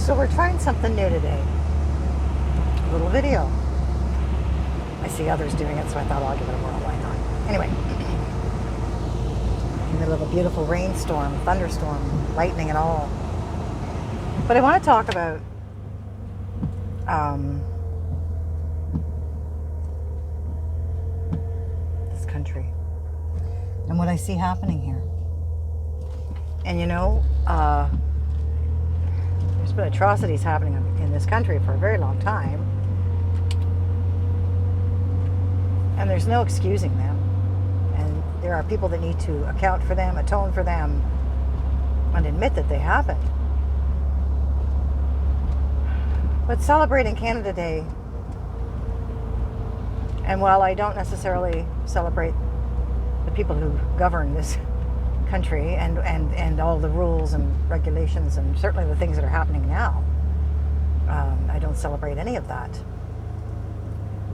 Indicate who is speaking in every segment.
Speaker 1: So we're trying something new today. A little video. I see others doing it, so I thought I'll give it a whirl. Why not? Anyway, in the middle of a beautiful rainstorm, thunderstorm, lightning and all. But I want to talk about this country and what I see happening here. And you know, there's been atrocities happening in this country for a very long time. And there's no excusing them. And there are people that need to account for them, atone for them, and admit that they happened. But celebrating Canada Day, and while I don't necessarily celebrate the people who govern this country and all the rules and regulations and certainly the things that are happening now, I don't celebrate any of that.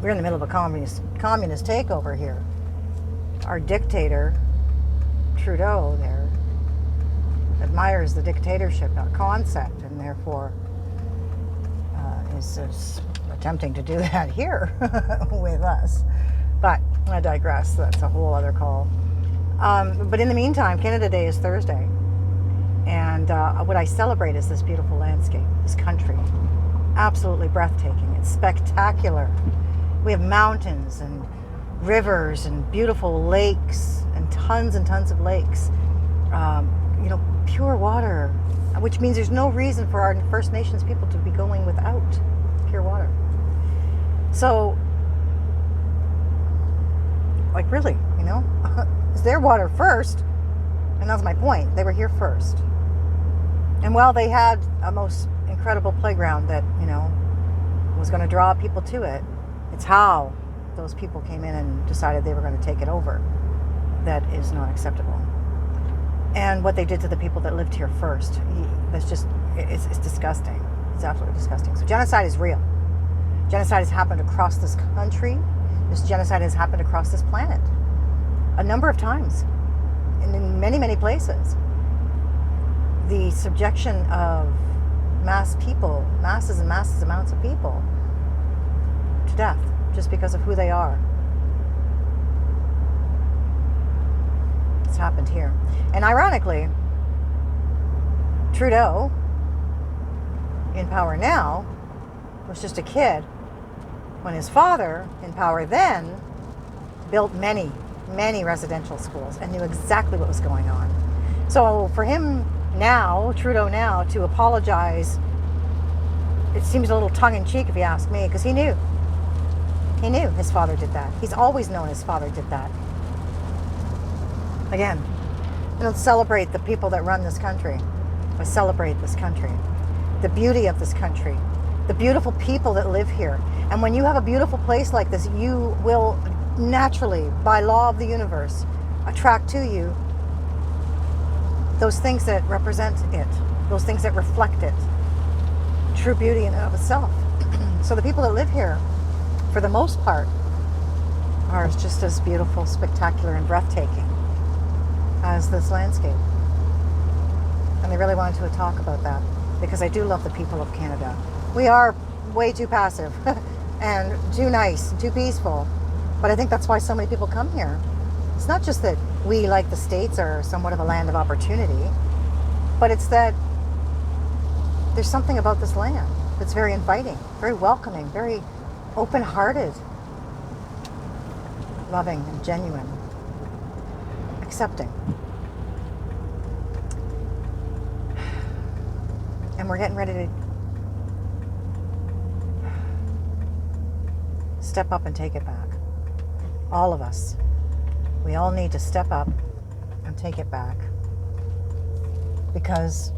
Speaker 1: We're in the middle of a communist takeover here. Our dictator, Trudeau, there admires the dictatorship concept and therefore is attempting to do that here with us. But I digress. That's a whole other call. But in the meantime, Canada Day is Thursday. And what I celebrate is this beautiful landscape, this country. Absolutely breathtaking. It's spectacular. We have mountains and rivers and beautiful lakes and tons of lakes. Pure water, which means there's no reason for our First Nations people to be going without pure water. So, like really, it's their water first, and that's my point. They were here first. And while they had a most incredible playground that, was going to draw people to it, it's how those people came in and decided they were going to take it over that is not acceptable. And what they did to the people that lived here first, it's disgusting. It's absolutely disgusting. So genocide is real. Genocide has happened across this country. This genocide has happened across this planet a number of times and in many, many places. The subjection of masses and massive amounts of people to death just because of who they are. It's happened here. And ironically, Trudeau, in power now, was just a kid when his father, in power then, built many residential schools and knew exactly what was going on. So for him now, Trudeau now, to apologize, it seems a little tongue-in-cheek if you ask me, because he knew. He knew his father did that. He's always known his father did that. Again, I don't celebrate the people that run this country. I celebrate this country, the beauty of this country, the beautiful people that live here. And when you have a beautiful place like this, you will naturally, by law of the universe, attract to you those things that represent it, those things that reflect it. True beauty in and of itself. So the people that live here, for the most part, are just as beautiful, spectacular, and breathtaking as this landscape. And I really wanted to talk about that because I do love the people of Canada. We are way too passive and too nice and too peaceful, but I think that's why so many people come here. It's not just that we, like the States, are somewhat of a land of opportunity, but it's that there's something about this land that's very inviting, very welcoming, very open-hearted, loving and genuine, accepting. And we're getting ready to step up and take it back. All of us. We all need to step up and take it back. Because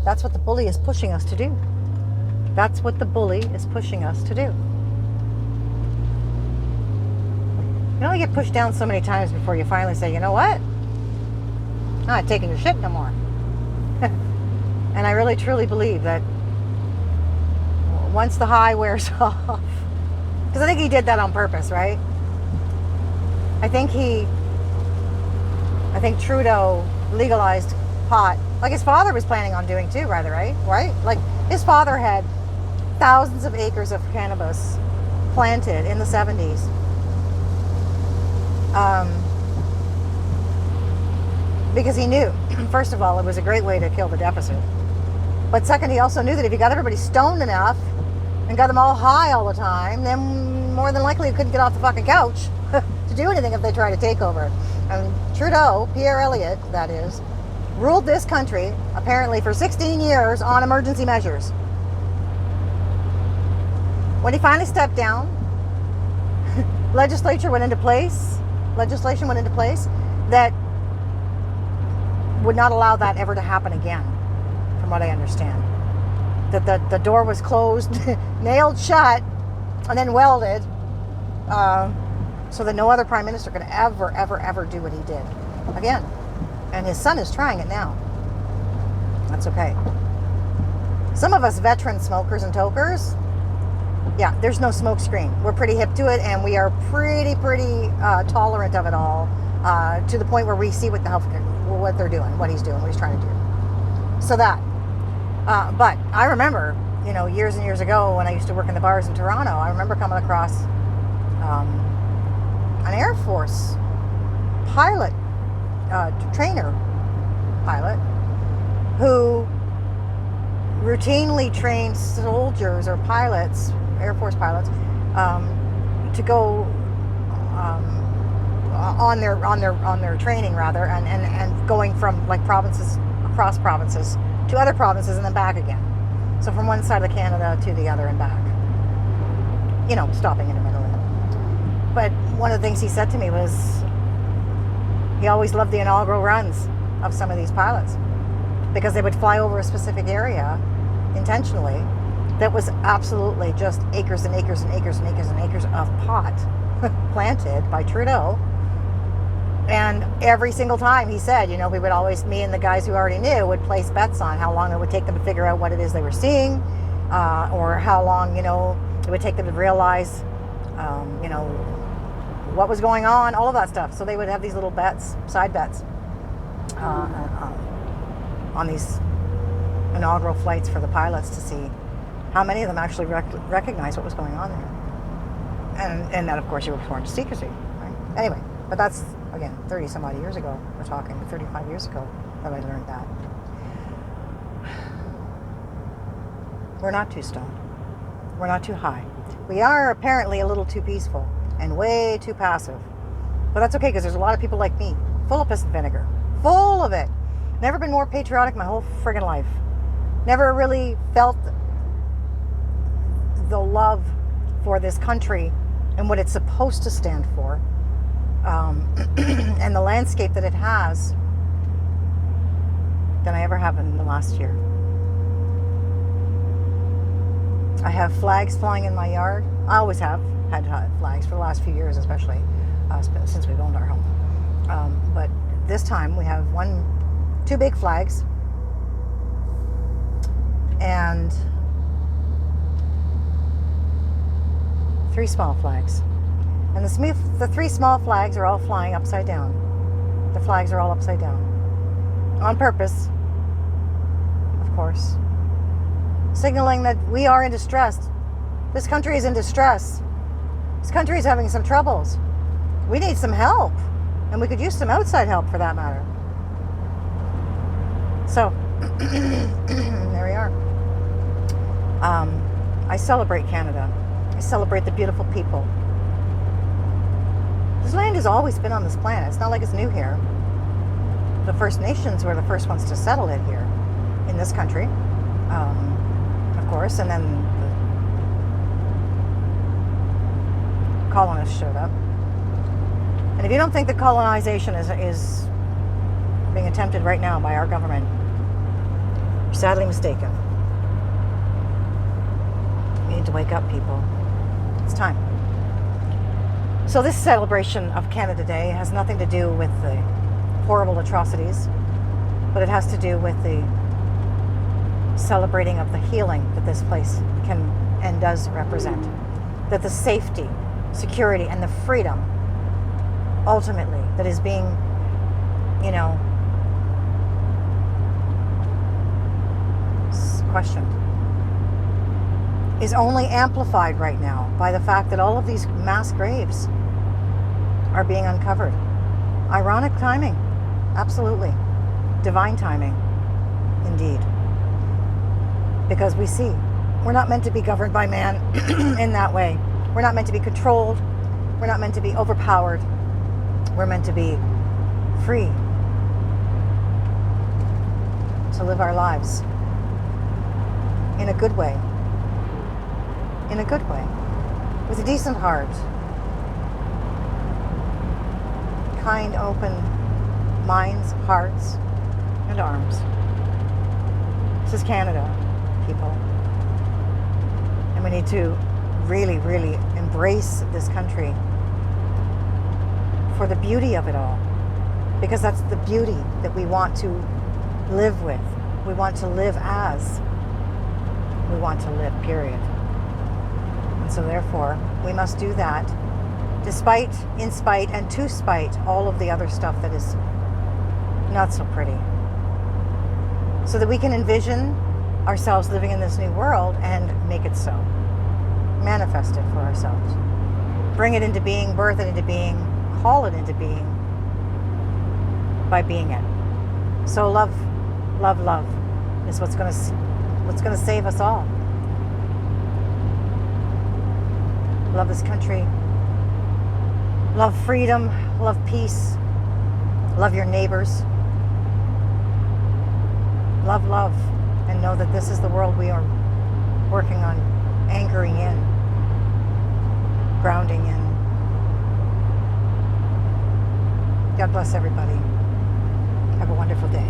Speaker 1: that's what the bully is pushing us to do. That's what the bully is pushing us to do. You get pushed down so many times before you finally say, you know what? I'm not taking your shit no more. And I really truly believe that once the high wears off, because I think he did that on purpose, right? I think Trudeau legalized pot Like his father was planning on doing too, rather, right? Right? Like his father had thousands of acres of cannabis planted in the 70s. Because he knew, first of all, it was a great way to kill the deficit. But second, he also knew that if you got everybody stoned enough and got them all high all the time, then more than likely you couldn't get off the fucking couch to do anything if they tried to take over. And Trudeau, Pierre Elliott, that is, ruled this country apparently for 16 years on emergency measures. When he finally stepped down, legislation went into place that would not allow that ever to happen again, from what I understand. That the door was closed, nailed shut, and then welded, so that no other prime minister could ever do what he did again. And his son is trying it now. That's okay. Some of us veteran smokers and tokers, yeah, there's no smoke screen. We're pretty hip to it, and we are pretty tolerant of it all, to the point where we see what they're doing, what he's doing, what he's trying to do. So that. But I remember, years and years ago when I used to work in the bars in Toronto, I remember coming across an Air Force pilot, trainer pilot, who routinely trained soldiers or pilots, Air Force pilots, to go on their training rather, and going from like provinces across provinces to other provinces and then back again. So from one side of Canada to the other and back. Stopping intermittently. But one of the things he said to me was he always loved the inaugural runs of some of these pilots, because they would fly over a specific area intentionally that was absolutely just acres and acres and acres and acres and acres of pot planted by Trudeau. And every single time he said, we would always, me and the guys who already knew, would place bets on how long it would take them to figure out what it is they were seeing, or how long, it would take them to realize, what was going on, all of that stuff. So they would have these little bets, side bets, on these inaugural flights for the pilots to see how many of them actually recognized what was going on there. And that, of course, you were sworn to secrecy. Right? Anyway, but that's, again, 30 some odd years ago. We're talking 35 years ago that I learned that. We're not too stoned. We're not too high. We are apparently a little too peaceful and way too passive. But that's okay, because there's a lot of people like me, full of piss and vinegar. Full of it. Never been more patriotic my whole friggin' life. Never really felt the love for this country and what it's supposed to stand for, and the landscape that it has, than I ever have in the last year. I have flags flying in my yard. I always have had flags for the last few years, especially since we've owned our home. But this time we have two big flags and 3 small flags. And the 3 small flags are all flying upside down. The flags are all upside down. On purpose, of course. Signaling that we are in distress. This country is in distress. This country is having some troubles. We need some help. And we could use some outside help for that matter. So, there we are. I celebrate Canada. I celebrate the beautiful people. This land has always been on this planet. It's not like it's new here. The First Nations were the first ones to settle it here, in this country, of course, and then the colonists showed up. And if you don't think that colonization is being attempted right now by our government, you're sadly mistaken. We need to wake up, people. It's time. So this celebration of Canada Day has nothing to do with the horrible atrocities, but it has to do with the celebrating of the healing that this place can and does represent. That the safety, security, and the freedom, ultimately, that is being, questioned, is only amplified right now by the fact that all of these mass graves are being uncovered. Ironic timing, absolutely. Divine timing, indeed. Because we see, we're not meant to be governed by man in that way. We're not meant to be controlled. We're not meant to be overpowered. We're meant to be free to live our lives in a good way. In a good way. With a decent heart. Kind, open minds, hearts, and arms. This is Canada, people. And we need to really, really embrace this country for the beauty of it all. Because that's the beauty that we want to live with. We want to live as. We want to live, period. And so therefore, we must do that despite, in spite, and to spite all of the other stuff that is not so pretty. So that we can envision ourselves living in this new world and make it so. Manifest it for ourselves. Bring it into being, birth it into being, call it into being by being it. So love, love, love is what's going to save us all. Love this country. Love freedom, love peace. Love your neighbors. Love, love, and know that this is the world we are working on anchoring in, grounding in. God bless everybody. Have a wonderful day.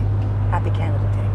Speaker 1: Happy Canada Day.